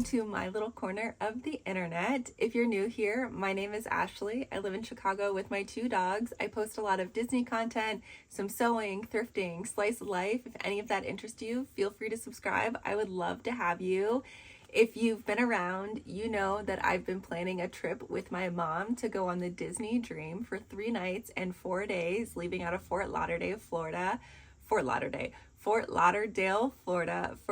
welcome to my little corner of the internet. If you're new here, my name is Ashley. I live in Chicago with my two dogs. I post a lot of Disney content, some sewing, thrifting, slice of life. If any of that interests you, feel free to subscribe. I would love to have you. If you've been around, you know that I've been planning a trip with my mom to go on the Disney Dream for 3 nights and 4 days, leaving out of Fort Lauderdale, Florida, for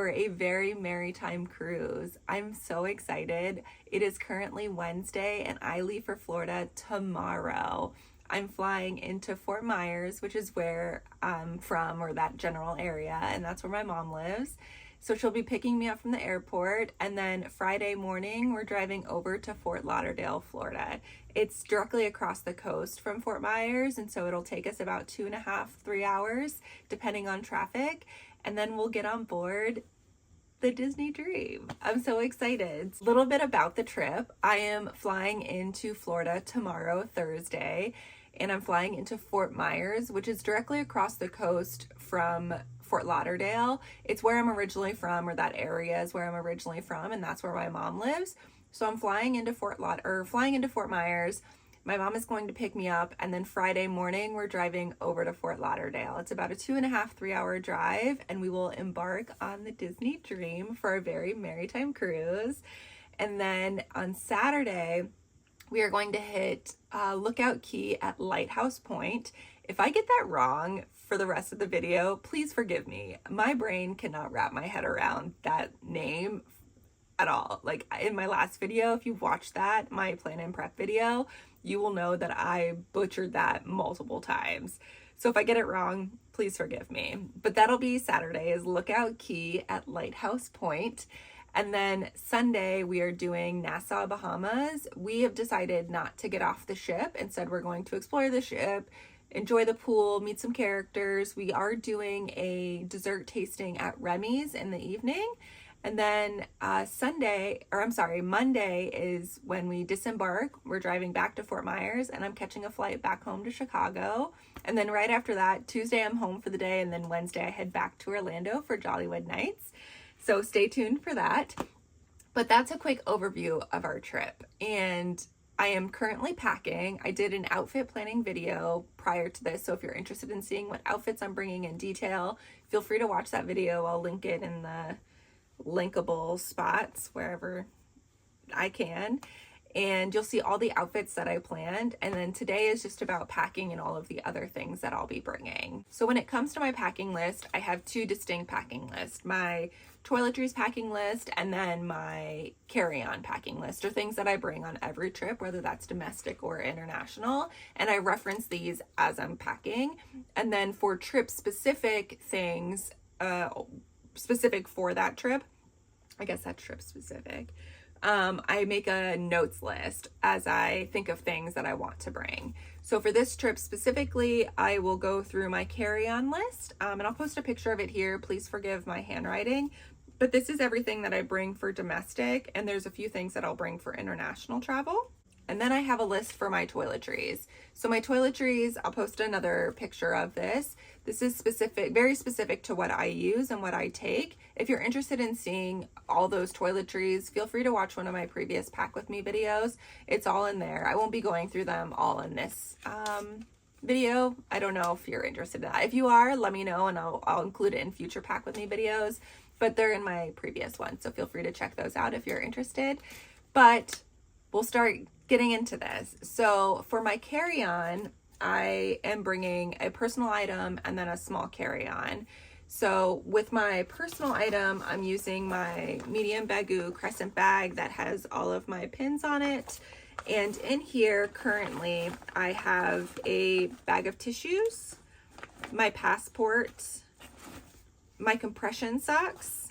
a very Merrytime cruise. I'm so excited. It is currently Wednesday and I leave for Florida tomorrow. I'm flying into Fort Myers, which is where I'm from, or that general area, and that's where my mom lives. So she'll be picking me up from the airport, and then Friday morning we're driving over to Fort Lauderdale, Florida. It's directly across the coast from Fort Myers, and so it'll take us about 2.5, 3 hours, depending on traffic, and then we'll get on board the Disney Dream. I'm so excited. A little bit about the trip. I am flying into Florida tomorrow, Thursday, and I'm flying into Fort Myers, which is directly across the coast from Fort Lauderdale. It's where I'm originally from, or that area is where I'm originally from, and that's where my mom lives. So I'm flying into Fort Myers. My mom is going to pick me up, and then Friday morning we're driving over to Fort Lauderdale. It's about a 2.5, 3-hour drive, and we will embark on the Disney Dream for a very Merrytime cruise. And then on Saturday, we are going to hit Lookout Key at Lighthouse Point. If I get that wrong for the rest of the video, please forgive me. My brain cannot wrap my head around that name at all. Like in my last video, if you've watched that, my plan and prep video, you will know that I butchered that multiple times. So if I get it wrong, please forgive me. But that'll be Saturday, is Lookout Key at Lighthouse Point. And then Sunday, we are doing Nassau, Bahamas. We have decided not to get off the ship. Instead, we're going to explore the ship, enjoy the pool, meet some characters. We are doing a dessert tasting at Remy's in the evening. And then Monday is when we disembark. We're driving back to Fort Myers, and I'm catching a flight back home to Chicago. And then right after that, Tuesday, I'm home for the day. And then Wednesday, I head back to Orlando for Jollywood Nights. So stay tuned for that. But that's a quick overview of our trip. And I am currently packing. I did an outfit planning video prior to this. So if you're interested in seeing what outfits I'm bringing in detail, feel free to watch that video. I'll link it in the linkable spots wherever I can. And you'll see all the outfits that I planned. And then today is just about packing and all of the other things that I'll be bringing. So when it comes to my packing list, I have 2 distinct packing lists. My toiletries packing list and then my carry-on packing list, or things that I bring on every trip, whether that's domestic or international. And I reference these as I'm packing. And then for trip specific things, specific for that trip, I guess that's trip specific, I make a notes list as I think of things that I want to bring. So for this trip specifically, I will go through my carry-on list, and I'll post a picture of it here. Please forgive my handwriting, but this is everything that I bring for domestic, and there's a few things that I'll bring for international travel. And then I have a list for my toiletries. So my toiletries, I'll post another picture of this. This is specific, very specific to what I use and what I take. If you're interested in seeing all those toiletries, feel free to watch one of my previous Pack With Me videos. It's all in there. I won't be going through them all in this video. I don't know if you're interested in that. If you are, let me know and I'll include it in future Pack With Me videos, but they're in my previous one. So feel free to check those out if you're interested. But we'll start getting into this. So for my carry-on, I am bringing a personal item and then a small carry-on. So with my personal item, I'm using my medium Baggu crescent bag that has all of my pins on it. And in here currently, I have a bag of tissues, my passport, my compression socks,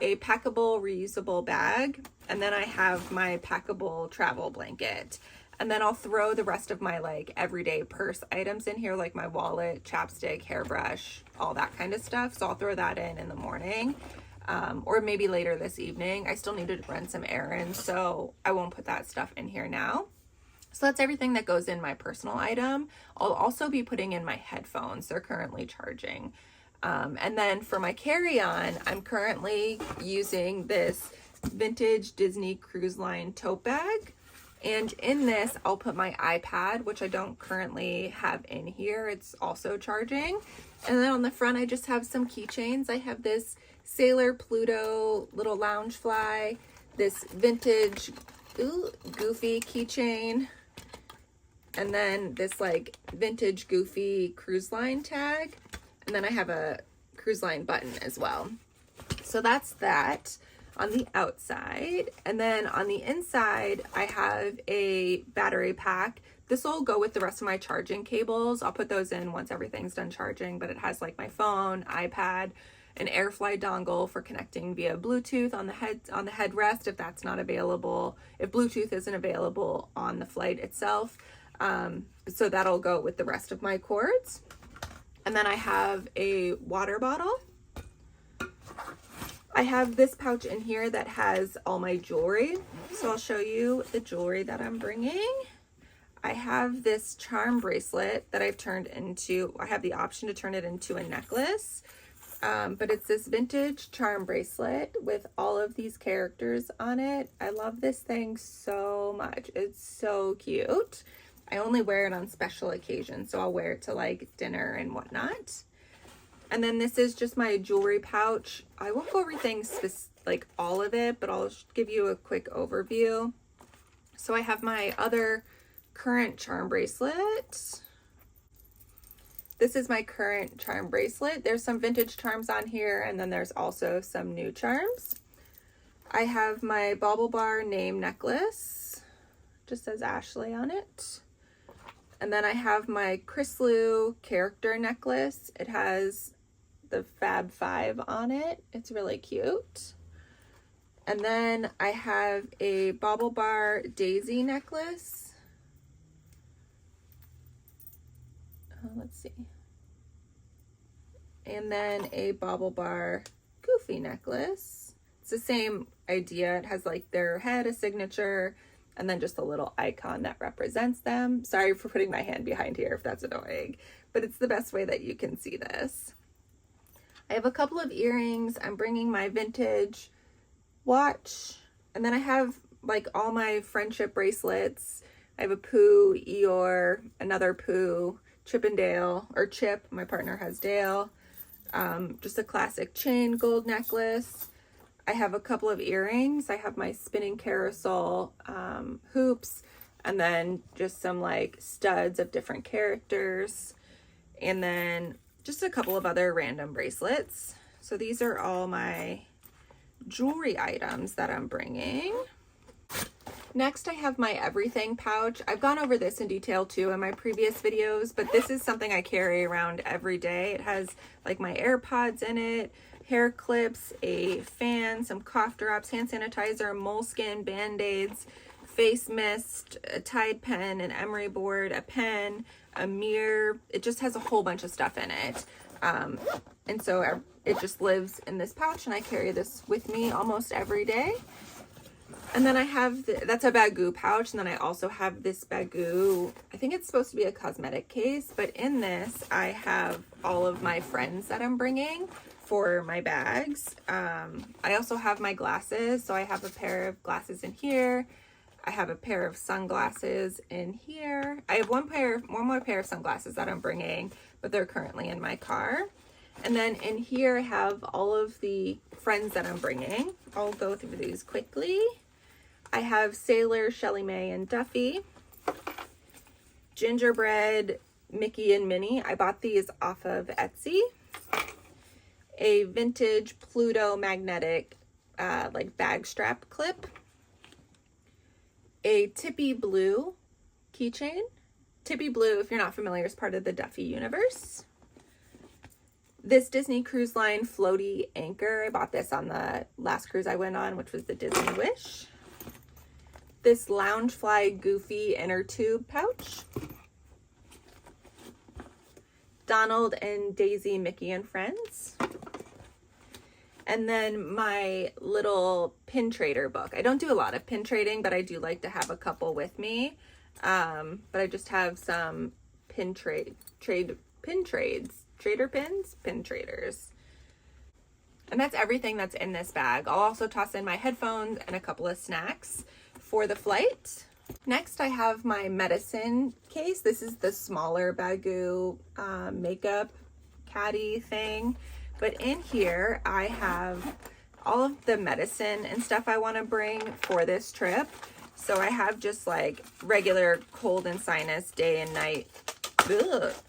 a packable reusable bag, and then I have my packable travel blanket. And then I'll throw the rest of my like everyday purse items in here, like my wallet, chapstick, hairbrush, all that kind of stuff. So I'll throw that in the morning, or maybe later this evening. I still need to run some errands, so I won't put that stuff in here now. So that's everything that goes in my personal item. I'll also be putting in my headphones. They're currently charging. And then for my carry-on, I'm currently using this vintage Disney Cruise Line tote bag. And in this, I'll put my iPad, which I don't currently have in here. It's also charging. And then on the front, I just have some keychains. I have this Sailor Pluto little lounge fly, this vintage Goofy keychain, and then this like vintage Goofy cruise line tag. And then I have a cruise line button as well. So that's that on the outside. And then on the inside, I have a battery pack. This will go with the rest of my charging cables. I'll put those in once everything's done charging, but it has like my phone, iPad, an AirFly dongle for connecting via Bluetooth on the headrest if that's not available, if Bluetooth isn't available on the flight itself. So that'll go with the rest of my cords. And then I have a water bottle. I have this pouch in here that has all my jewelry. So I'll show you the jewelry that I'm bringing. I have this charm bracelet that I've turned into, I have the option to turn it into a necklace. But it's this vintage charm bracelet with all of these characters on it. I love this thing so much. It's so cute. I only wear it on special occasions, so I'll wear it to like dinner and whatnot. And then this is just my jewelry pouch. I won't go over things like all of it, but I'll give you a quick overview. So I have my other current charm bracelet. This is my current charm bracelet. There's some vintage charms on here, and then there's also some new charms. I have my Bauble Bar name necklace. Just says Ashley on it. And then I have my Chris Lou character necklace. It has the Fab Five on it. It's really cute. And then I have a Bauble Bar Daisy necklace. Let's see. And then a Bauble Bar Goofy necklace. It's the same idea. It has like their head, a signature, and then just a little icon that represents them. Sorry for putting my hand behind here if that's annoying, but it's the best way that you can see this. I have a couple of earrings. I'm bringing my vintage watch, and then I have like all my friendship bracelets. I have a Pooh, Eeyore, another Pooh, Chip and Dale, or Chip, my partner has Dale. Just a classic chain gold necklace. I have a couple of earrings. I have my spinning carousel hoops, and then just some like studs of different characters, and then just a couple of other random bracelets. So these are all my jewelry items that I'm bringing. Next, I have my everything pouch. I've gone over this in detail too in my previous videos, but this is something I carry around every day. It has like my AirPods in it, hair clips, a fan, some cough drops, hand sanitizer, moleskin, band-aids, face mist, a Tide pen, an emery board, a pen, a mirror. It just has a whole bunch of stuff in it. And so it just lives in this pouch, and I carry this with me almost every day. And then I have, that's a Bagoo pouch, and then I also have this Bagoo, I think it's supposed to be a cosmetic case, but in this I have all of my friends that I'm bringing for my bags. I also have my glasses, so I have a pair of glasses in here. I have a pair of sunglasses in here. I have one more pair of sunglasses that I'm bringing, but they're currently in my car. And then in here I have all of the friends that I'm bringing. I'll go through these quickly. I have Sailor, Shelly Mae, and Duffy. Gingerbread, Mickey and Minnie. I bought these off of Etsy. A vintage Pluto magnetic like bag strap clip. A Tippy Blue keychain. Tippy Blue, if you're not familiar, is part of the Duffy universe. This Disney Cruise Line floaty anchor. I bought this on the last cruise I went on, which was the Disney Wish. This Loungefly Goofy inner tube pouch. Donald and Daisy, Mickey and Friends. And then my little pin trader book. I don't do a lot of pin trading, but I do like to have a couple with me. But I just have some pin traders. And that's everything that's in this bag. I'll also toss in my headphones and a couple of snacks for the flight. Next, I have my medicine case. This is the smaller Baggu makeup caddy thing. But in here, I have all of the medicine and stuff I want to bring for this trip. So I have just like regular cold and sinus day and night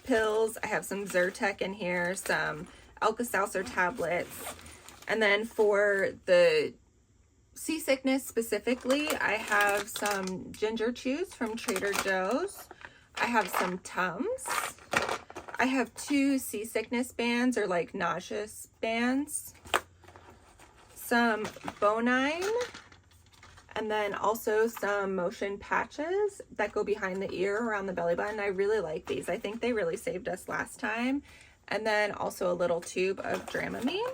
pills. I have some Zyrtec in here, some Alka-Seltzer tablets. And then for the seasickness specifically, I have some ginger chews from Trader Joe's. I have some Tums. I have 2 seasickness bands, or like nauseous bands. Some Bonine. And then also some motion patches that go behind the ear around the belly button. I really like these. I think they really saved us last time. And then also a little tube of Dramamine.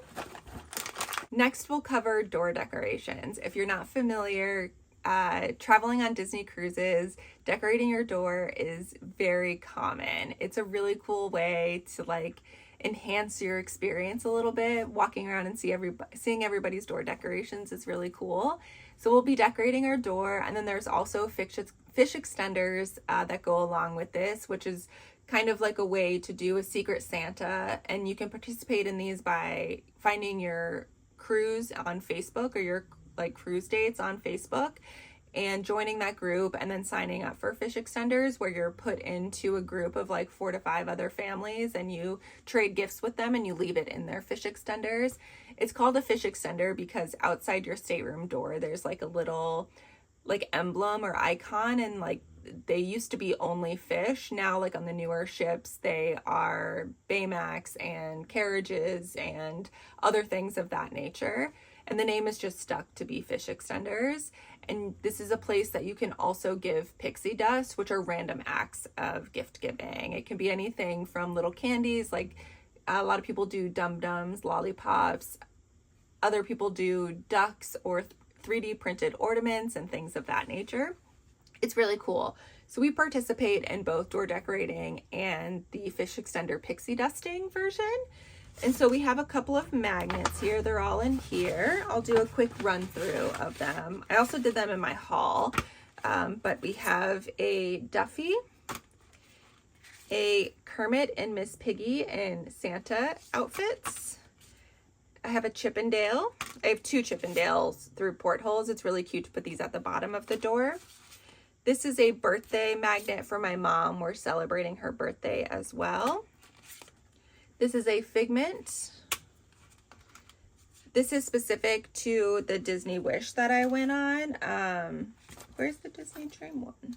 Next, we'll cover door decorations. If you're not familiar, traveling on Disney cruises, decorating your door is very common. It's a really cool way to like enhance your experience a little bit. Walking around and seeing everybody's door decorations is really cool. So we'll be decorating our door, and then there's also fish extenders that go along with this, which is kind of like a way to do a secret Santa, and you can participate in these by finding your cruise on Facebook or your like cruise dates on Facebook and joining that group, and then signing up for fish extenders, where you're put into a group of like 4 to 5 other families and you trade gifts with them and you leave it in their fish extenders. It's called a fish extender because outside your stateroom door there's like a little like emblem or icon, and like they used to be only fish. Now, like on the newer ships, they are Baymax and carriages and other things of that nature. And the name is just stuck to be fish extenders. And this is a place that you can also give pixie dust, which are random acts of gift giving. It can be anything from little candies, like a lot of people do dum-dums, lollipops. Other people do ducks or 3D printed ornaments and things of that nature. It's really cool. So we participate in both door decorating and the fish extender pixie dusting version. And so we have a couple of magnets here. They're all in here. I'll do a quick run through of them. I also did them in my haul, but we have a Duffy, a Kermit and Miss Piggy in Santa outfits. I have a Chippendale. I have 2 Chippendales through portholes. It's really cute to put these at the bottom of the door. This is a birthday magnet for my mom. We're celebrating her birthday as well. This is a Figment. This is specific to the Disney Wish that I went on. Where's the Disney Dream one?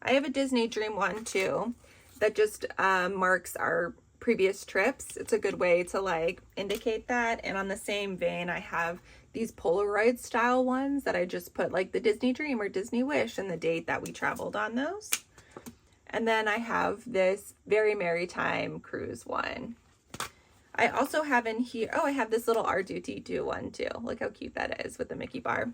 I have a Disney Dream one too that just marks our previous trips. It's a good way to like indicate that. And on the same vein, I have these Polaroid style ones that I just put like the Disney Dream or Disney Wish and the date that we traveled on those. And then I have this Very Merrytime Cruise one. I also have in here, I have this little R2-D2 one too. Look how cute that is with the Mickey bar.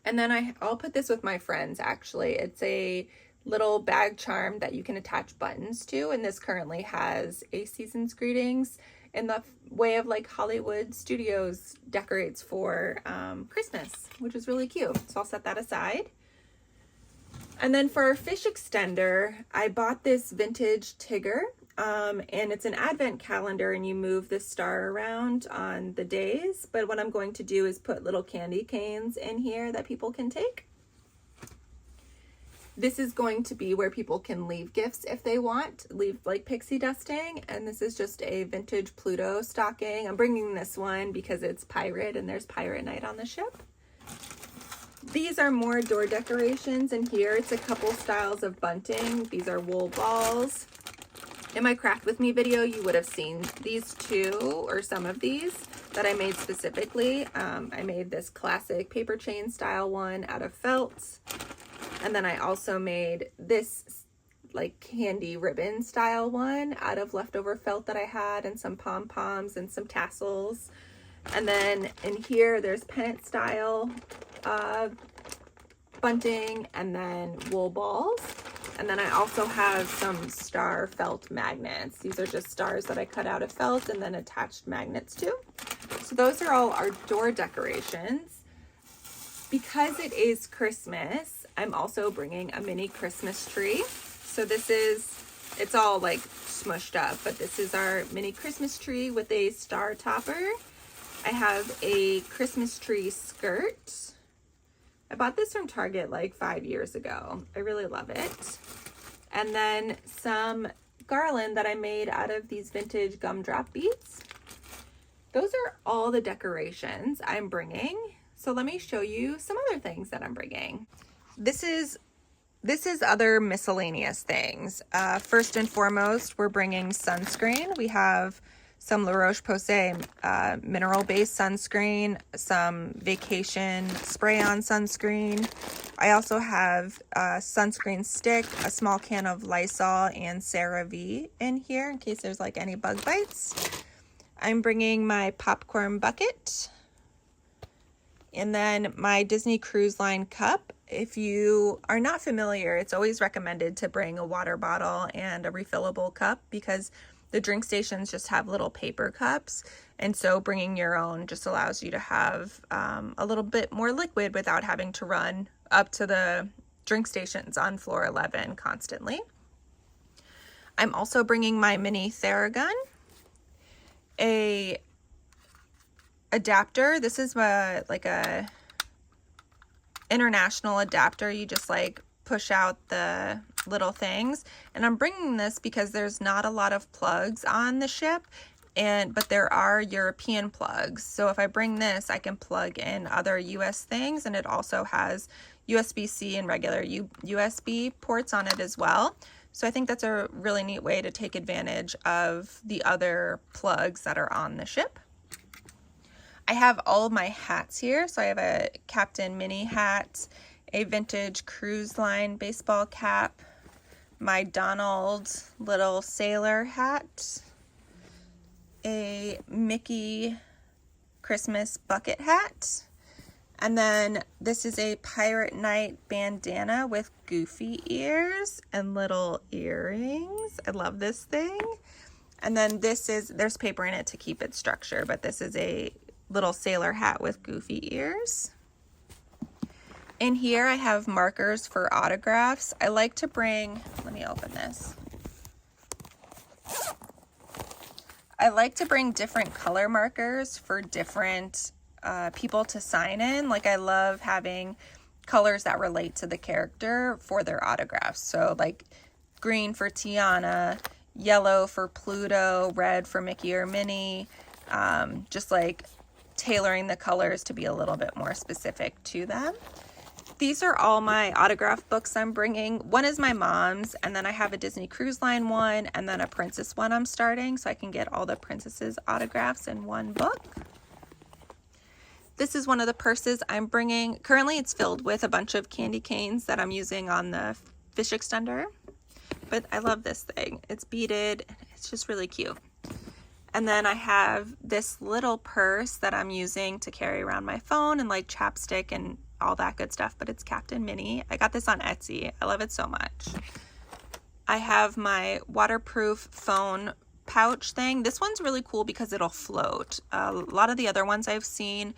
And then I'll put this with my friends actually. It's a little bag charm that you can attach buttons to. And this currently has a season's greetings in the way of like Hollywood Studios decorates for Christmas, which is really cute. So I'll set that aside. And then for our fish extender, I bought this vintage Tigger, and it's an advent calendar and you move the star around on the days. But what I'm going to do is put little candy canes in here that people can take. This is going to be where people can leave gifts if they want, leave like pixie dusting. And this is just a vintage Pluto stocking. I'm bringing this one because it's pirate and there's pirate night on the ship. These are more door decorations, and here it's a couple styles of bunting. These are wool balls. In my Craft With Me video, you would have seen these 2 or some of these that I made specifically. I made this classic paper chain style one out of felt. And then I also made this like candy ribbon style one out of leftover felt that I had, and some pom-poms and some tassels. And then in here, there's pennant style bunting, and then wool balls. And then I also have some star felt magnets. These are just stars that I cut out of felt and then attached magnets to. So those are all our door decorations. Because it is Christmas, I'm also bringing a mini Christmas tree. So this is, it's all like smushed up, but this is our mini Christmas tree with a star topper. I have a Christmas tree skirt. I bought this from Target like 5 years ago. I really love it. And then some garland that I made out of these vintage gumdrop beads. Those are all the decorations I'm bringing. So let me show you some other things that I'm bringing. This is other miscellaneous things. First and foremost, we're bringing sunscreen. We have some La Roche-Posay mineral-based sunscreen, some vacation spray-on sunscreen. I also have a sunscreen stick, a small can of Lysol and CeraVe in here in case there's like any bug bites. I'm bringing my popcorn bucket. And then my Disney Cruise Line cup. If you are not familiar, it's always recommended to bring a water bottle and a refillable cup because the drink stations just have little paper cups. And so bringing your own just allows you to have a little bit more liquid without having to run up to the drink stations on floor 11 constantly. I'm also bringing my mini Theragun, a adapter. This is like a international adapter. You just like push out the little things, and I'm bringing this because there's not a lot of plugs on the ship, but there are European plugs. So if I bring this, I can plug in other US things, and it also has USB-C and regular USB ports on it as well. So I think that's a really neat way to take advantage of the other plugs that are on the ship. I have all of my hats here. So I have a Captain Mini hat, a vintage cruise line baseball cap, my Donald little sailor hat, a Mickey Christmas bucket hat, and then this is a Pirate Night bandana with goofy ears and little earrings. I love this thing. And then there's paper in it to keep it structure, but this is a little sailor hat with goofy ears. In here I have markers for autographs. I like to bring, let me open this. I like to bring different color markers for different people to sign in. Like I love having colors that relate to the character for their autographs. So like green for Tiana, yellow for Pluto, red for Mickey or Minnie, just like tailoring the colors to be a little bit more specific to them. These are all my autograph books I'm bringing. One is my mom's, and then I have a Disney Cruise Line one, and then a princess one I'm starting, so I can get all the princesses' autographs in one book. This is one of the purses I'm bringing. Currently it's filled with a bunch of candy canes that I'm using on the fish extender, but I love this thing. It's beaded, it's just really cute. And then I have this little purse that I'm using to carry around my phone and like chapstick and all that good stuff, but it's Captain Minnie. I got this on Etsy. I love it so much. I have my waterproof phone pouch thing. This one's really cool because it'll float. A lot of the other ones I've seen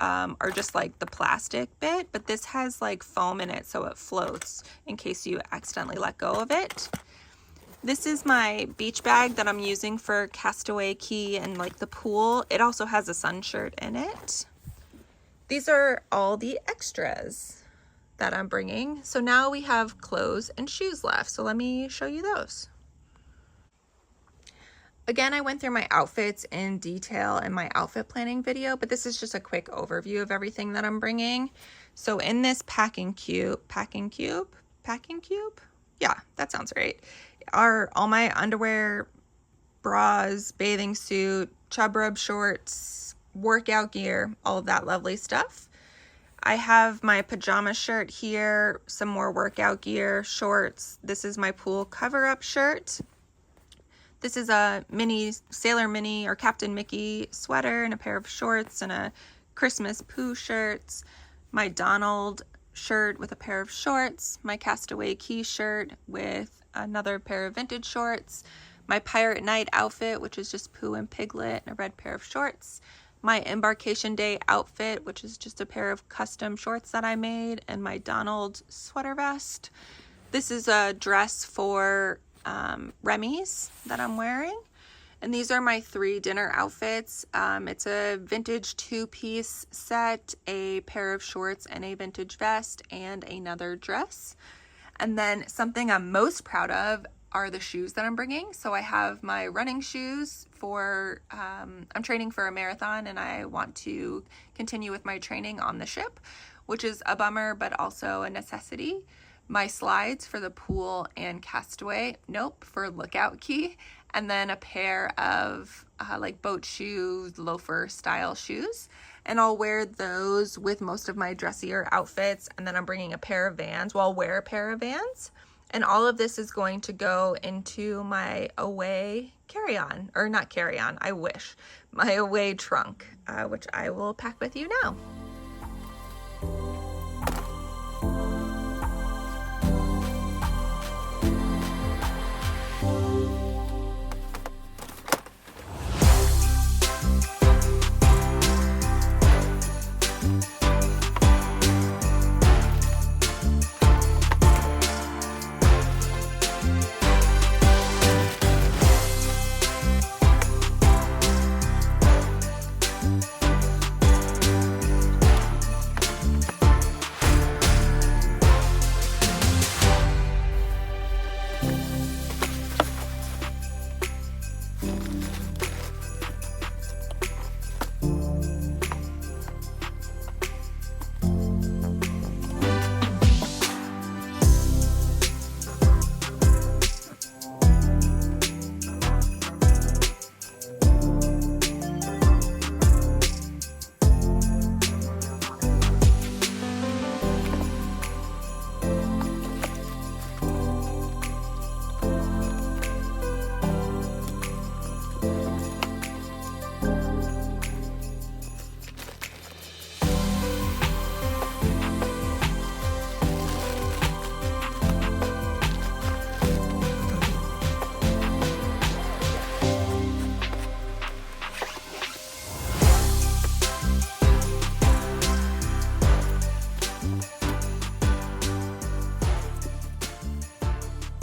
are just like the plastic bit, but this has like foam in it so it floats in case you accidentally let go of it. This is my beach bag that I'm using for Castaway Key and like the pool. It also has a sun shirt in it. These are all the extras that I'm bringing. So now we have clothes and shoes left. So let me show you those. Again, I went through my outfits in detail in my outfit planning video, but this is just a quick overview of everything that I'm bringing. So in this packing cube? Yeah, that sounds right. Are all my underwear, bras, bathing suit, chub rub shorts, workout gear, all of that lovely stuff. I have my pajama shirt here, some more workout gear, shorts. This is my pool cover-up shirt. This is a mini Sailor Minnie or Captain Mickey sweater and a pair of shorts and a Christmas Pooh shirts. My Donald shirt with a pair of shorts. My Castaway Key shirt with another pair of vintage shorts. My Pirate Night outfit, which is just Pooh and Piglet and a red pair of shorts. my embarkation day outfit, which is just a pair of custom shorts that I made, and my Donald sweater vest. This is a dress for Remy's that I'm wearing. And these are my 3 dinner outfits. It's a vintage 2-piece set, a pair of shorts and a vintage vest, and another dress. And then something I'm most proud of are the shoes that I'm bringing. So I have my running shoes for, I'm training for a marathon and I want to continue with my training on the ship, which is a bummer, but also a necessity. My slides for the pool and Castaway, for Lookout Key, and then a pair of like boat shoes, loafer style shoes. And I'll wear those with most of my dressier outfits. And then I'm bringing a pair of Vans. Well, I'll wear a pair of Vans. And all of this is going to go into my away carry-on, or not carry-on, I wish, my away trunk, which I will pack with you now.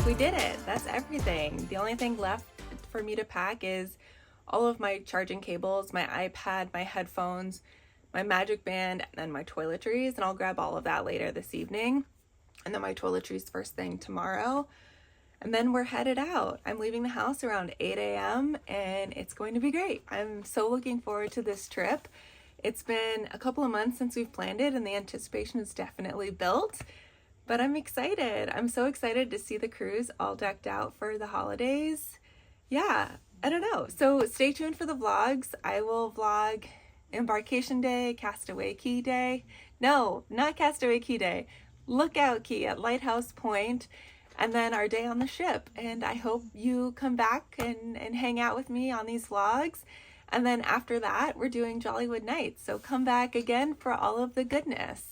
We did it. That's everything. The only thing left for me to pack is all of my charging cables, my iPad, my headphones, my magic band, and then my toiletries. And I'll grab all of that later this evening. And then my toiletries first thing tomorrow. And then we're headed out. I'm leaving the house around 8 a.m. and it's going to be great. I'm so looking forward to this trip. It's been a couple of months since we've planned it and the anticipation is definitely built. But I'm excited. I'm so excited to see the cruise all decked out for the holidays. Yeah, I don't know. So stay tuned for the vlogs. I will vlog Embarkation Day, Castaway Key Day. No, not Castaway Key Day. Lookout Key at Lighthouse Point. And then our day on the ship. And I hope you come back and hang out with me on these vlogs. And then after that, we're doing Jollywood Nights. So come back again for all of the goodness.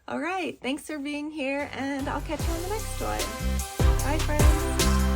All right, thanks for being here, and I'll catch you on the next one. Bye, friends.